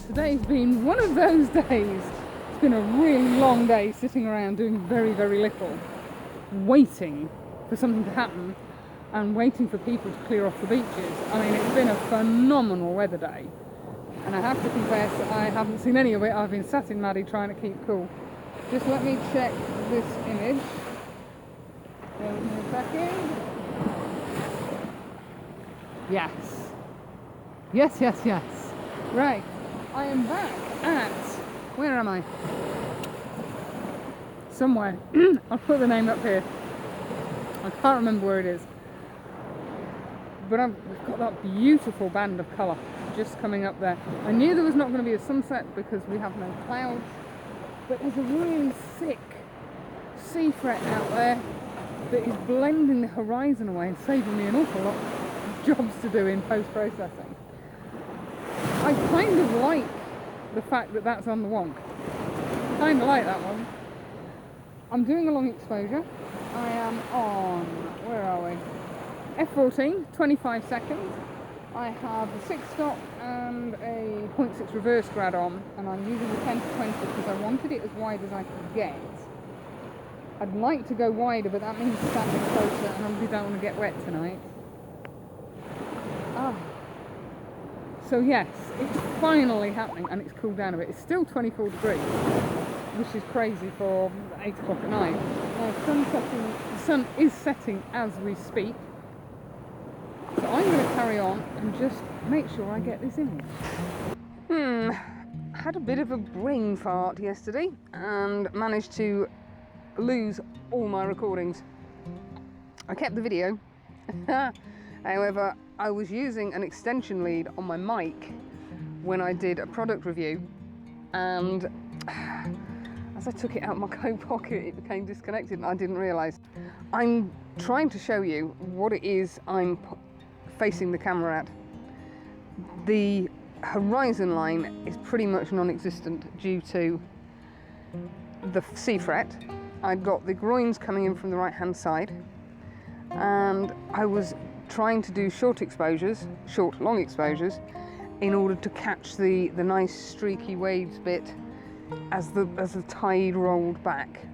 today's been one of those days. It's been a really long day sitting around doing very, very little, waiting for something to happen and waiting for people to clear off the beaches. I mean, it's been a phenomenal weather day, and I have to confess I haven't seen any of it. I've been sat in Maddie trying to keep cool. Just let me check this image. Bear with me a second. Yes. Yes, yes, yes. Right. I am back at... Where am I? Somewhere. I'll put the name up here. I can't remember where it is. But we've got that beautiful band of colour just coming up there. I knew there was not going to be a sunset because we have no clouds. But there's a really thick sea fret out there that is blending the horizon away and saving me an awful lot of jobs to do in post-processing. I kind of like the fact that that's on the wonk. Kind of like that one. I'm doing a long exposure. I am on, where are we? F14, 25 seconds. I have a 6 stop and a 0.6 reverse grad on, and I'm using the 10 to 20 because I wanted it as wide as I could get. I'd like to go wider, but that means standing closer, and I really don't want to get wet tonight. So yes, it's finally happening, and it's cooled down a bit. It's still 24 degrees, which is crazy for 8 o'clock at night. The sun is setting as we speak. So I'm going to carry on and just make sure I get this image. Had a bit of a brain fart yesterday and managed to lose all my recordings. I kept the video. However, I was using an extension lead on my mic when I did a product review, and as I took it out of my coat pocket, it became disconnected and I didn't realise. I'm trying to show you what it is I'm facing the camera at. The horizon line is pretty much non-existent due to the sea fret. I'd got the groins coming in from the right hand side, and I was trying to do short long exposures in order to catch the nice streaky waves bit as the tide rolled back.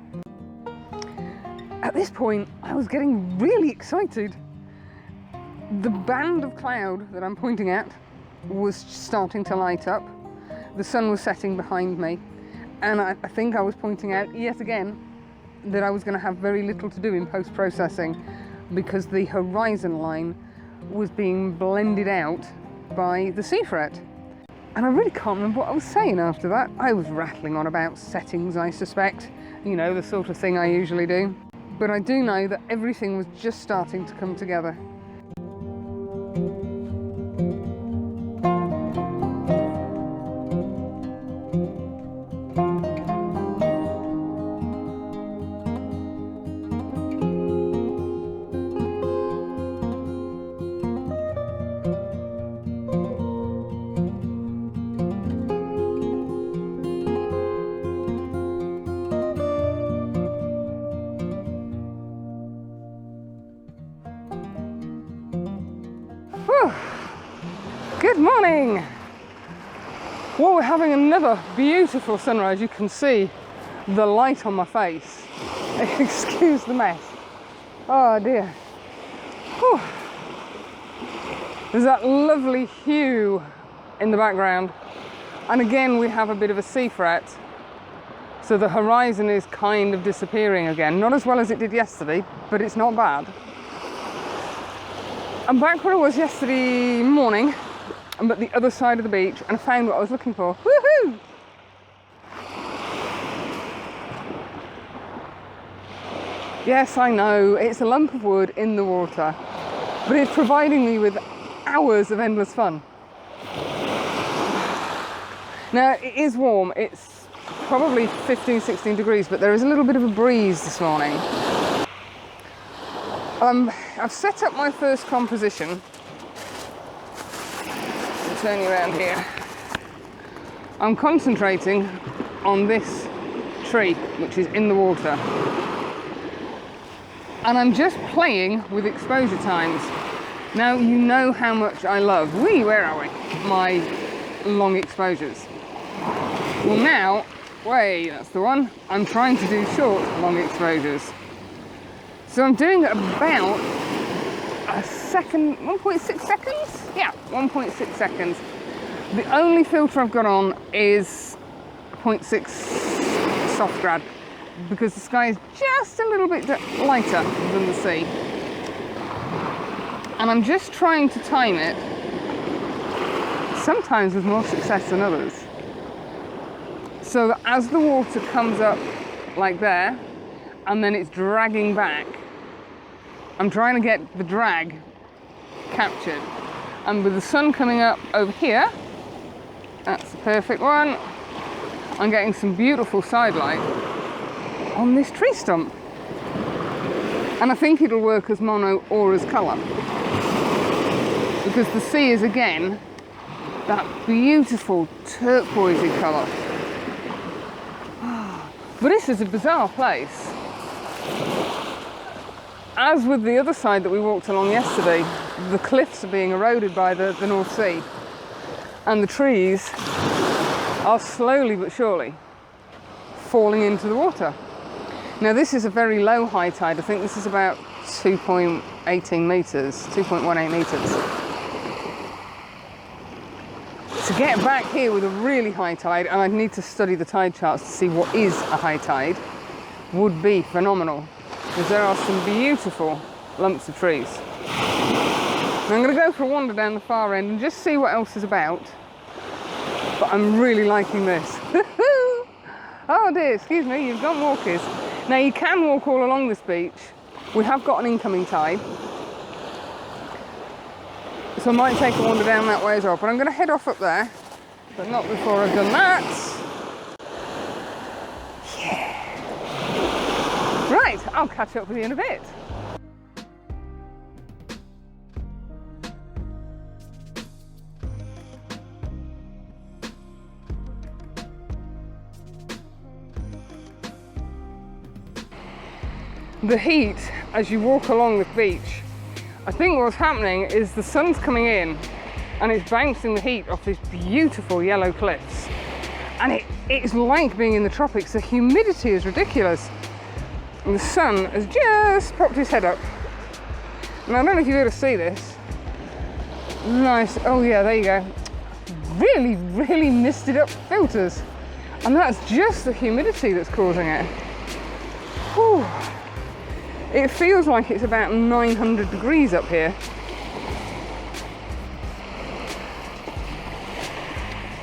At this point I was getting really excited. The band of cloud that I'm pointing at was starting to light up. The sun was setting behind me, and I think I was pointing out yet again that I was going to have very little to do in post-processing because the horizon line was being blended out by the sea fret. And I really can't remember what I was saying after that. I was rattling on about settings, I suspect, you know, the sort of thing I usually do. But I do know that everything was just starting to come together. Good morning! Well, we're having another beautiful sunrise. You can see the light on my face. Excuse the mess. Oh dear. Whew. There's that lovely hue in the background. And again, we have a bit of a sea fret. So the horizon is kind of disappearing again. Not as well as it did yesterday, but it's not bad. I'm back where I was yesterday morning. I'm at the other side of the beach and I found what I was looking for. Woohoo! Yes, I know, it's a lump of wood in the water, but it's providing me with hours of endless fun. Now, it is warm. It's probably 15, 16 degrees, but there is a little bit of a breeze this morning. I've set up my first composition. Turn you around here. I'm concentrating on this tree which is in the water, and I'm just playing with exposure times. Now, you know how much I love, where are we? My long exposures. Well now, wait, that's the one. I'm trying to do short, long exposures. So I'm doing about a second, 1.6 seconds? Yeah, 1.6 seconds. The only filter I've got on is 0.6 soft grad, because the sky is just a little bit lighter than the sea. And I'm just trying to time it, sometimes with more success than others. So that as the water comes up like there, and then it's dragging back, I'm trying to get the drag captured. And with the sun coming up over here, that's the perfect one. I'm getting some beautiful side light on this tree stump. And I think it'll work as mono or as colour. Because the sea is again that beautiful turquoisey colour. But this is a bizarre place. As with the other side that we walked along yesterday, the cliffs are being eroded by the North Sea, and the trees are slowly but surely falling into the water. Now this is a very low high tide. I think this is about 2.18 metres, 2.18 metres. To get back here with a really high tide, and I'd need to study the tide charts to see what is a high tide, would be phenomenal. Because there are some beautiful lumps of trees. I'm going to go for a wander down the far end and just see what else is about. But I'm really liking this. Oh dear, excuse me, you've got walkies. Now you can walk all along this beach. We have got an incoming tide. So I might take a wander down that way as well. But I'm going to head off up there. But not before I've done that. Right, I'll catch up with you in a bit. The heat as you walk along the beach, I think what's happening is the sun's coming in and it's bouncing the heat off these beautiful yellow cliffs. And it's like being in the tropics. The humidity is ridiculous. And the sun has just popped his head up. Now I don't know if you're able to see this. Nice, oh yeah, there you go. Really, really misted up filters. And that's just the humidity that's causing it. Whew. It feels like it's about 900 degrees up here.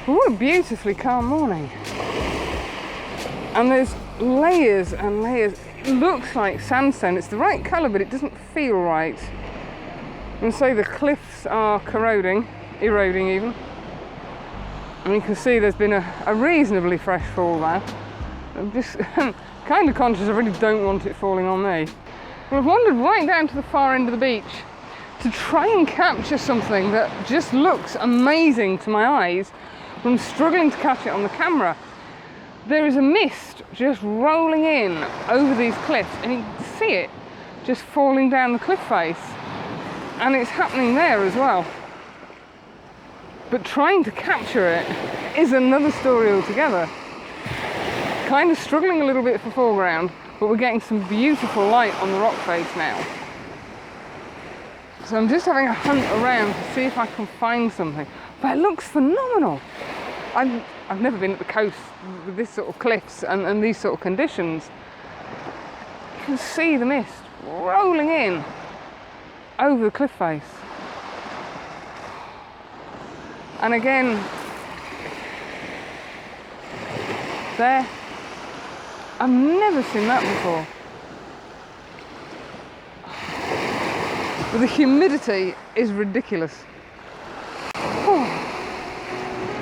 What a beautifully calm morning. And there's layers and layers. It looks like sandstone. It's the right colour, but it doesn't feel right. And so the cliffs are eroding even. And you can see there's been a reasonably fresh fall there. I'm just kind of conscious I really don't want it falling on me. Well, I've wandered right down to the far end of the beach to try and capture something that just looks amazing to my eyes, but I'm struggling to catch it on the camera. There is a mist just rolling in over these cliffs, and you can see it just falling down the cliff face, and it's happening there as well. But trying to capture it is another story altogether. Kind of struggling a little bit for foreground, but we're getting some beautiful light on the rock face now. So I'm just having a hunt around to see if I can find something. But it looks phenomenal. I've never been at the coast with this sort of cliffs and these sort of conditions. You can see the mist rolling in over the cliff face. And again, there, I've never seen that before. But the humidity is ridiculous.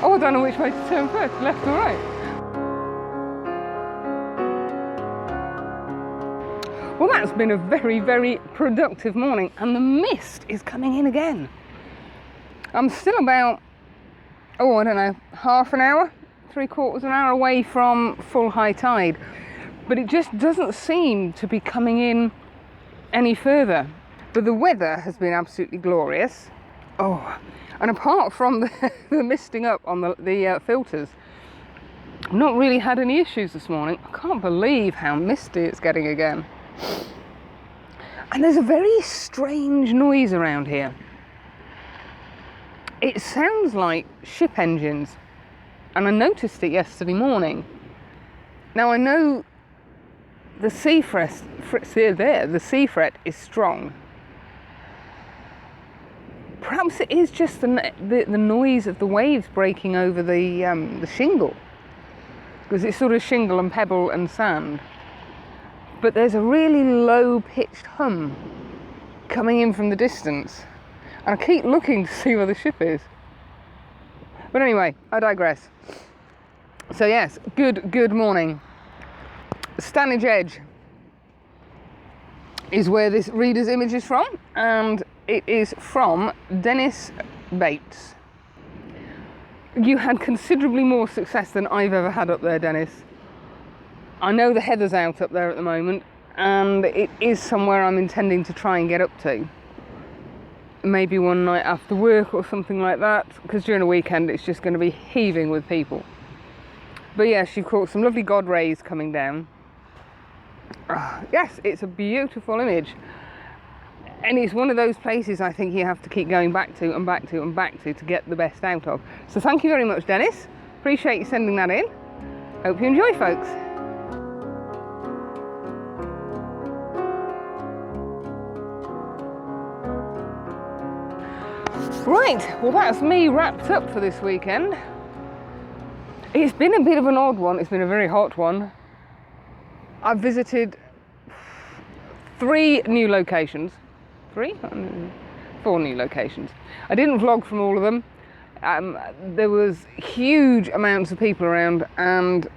Oh, I don't know which way to turn first, left or right. Well, that's been a very, very productive morning, and the mist is coming in again. I'm still about, I don't know, half an hour, 3/4 of an hour away from full high tide, but it just doesn't seem to be coming in any further. But the weather has been absolutely glorious. And apart from the misting up on the filters, I've not really had any issues this morning. I can't believe how misty it's getting again. And there's a very strange noise around here. It sounds like ship engines, and I noticed it yesterday morning. Now I know the sea fret is strong. Perhaps it is just the noise of the waves breaking over the shingle, because it's sort of shingle and pebble and sand. But there's a really low-pitched hum coming in from the distance, and I keep looking to see where the ship is. But anyway, I digress. So yes, good morning. Stanage Edge is where this reader's image is from, and it is from Dennis Bates. You had considerably more success than I've ever had up there, Dennis. I know the heather's out up there at the moment, and it is somewhere I'm intending to try and get up to. Maybe one night after work or something like that, because during a weekend it's just going to be heaving with people. But yes, you've caught some lovely God rays coming down. Yes, it's a beautiful image. And it's one of those places I think you have to keep going back to and back to and back to get the best out of. So thank you very much, Dennis. Appreciate you sending that in. Hope you enjoy, folks. Right, well that's me wrapped up for this weekend. It's been a bit of an odd one. It's been a very hot one. I've visited 3 new locations. 4 new locations. I didn't vlog from all of them. There was huge amounts of people around, and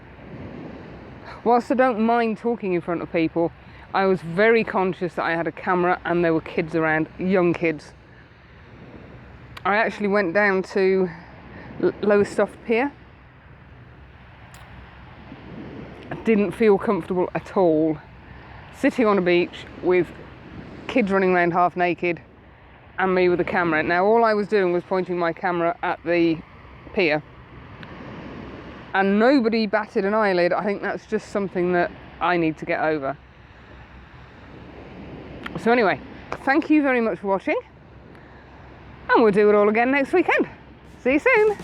whilst I don't mind talking in front of people, I was very conscious that I had a camera and there were kids around, young kids. I actually went down to Lowestoft Pier. I didn't feel comfortable at all sitting on a beach with kids running around half naked and me with a camera. Now all I was doing was pointing my camera at the pier, and nobody batted an eyelid. I think that's just something that I need to get over. So anyway, thank you very much for watching, and we'll do it all again next weekend. See you soon.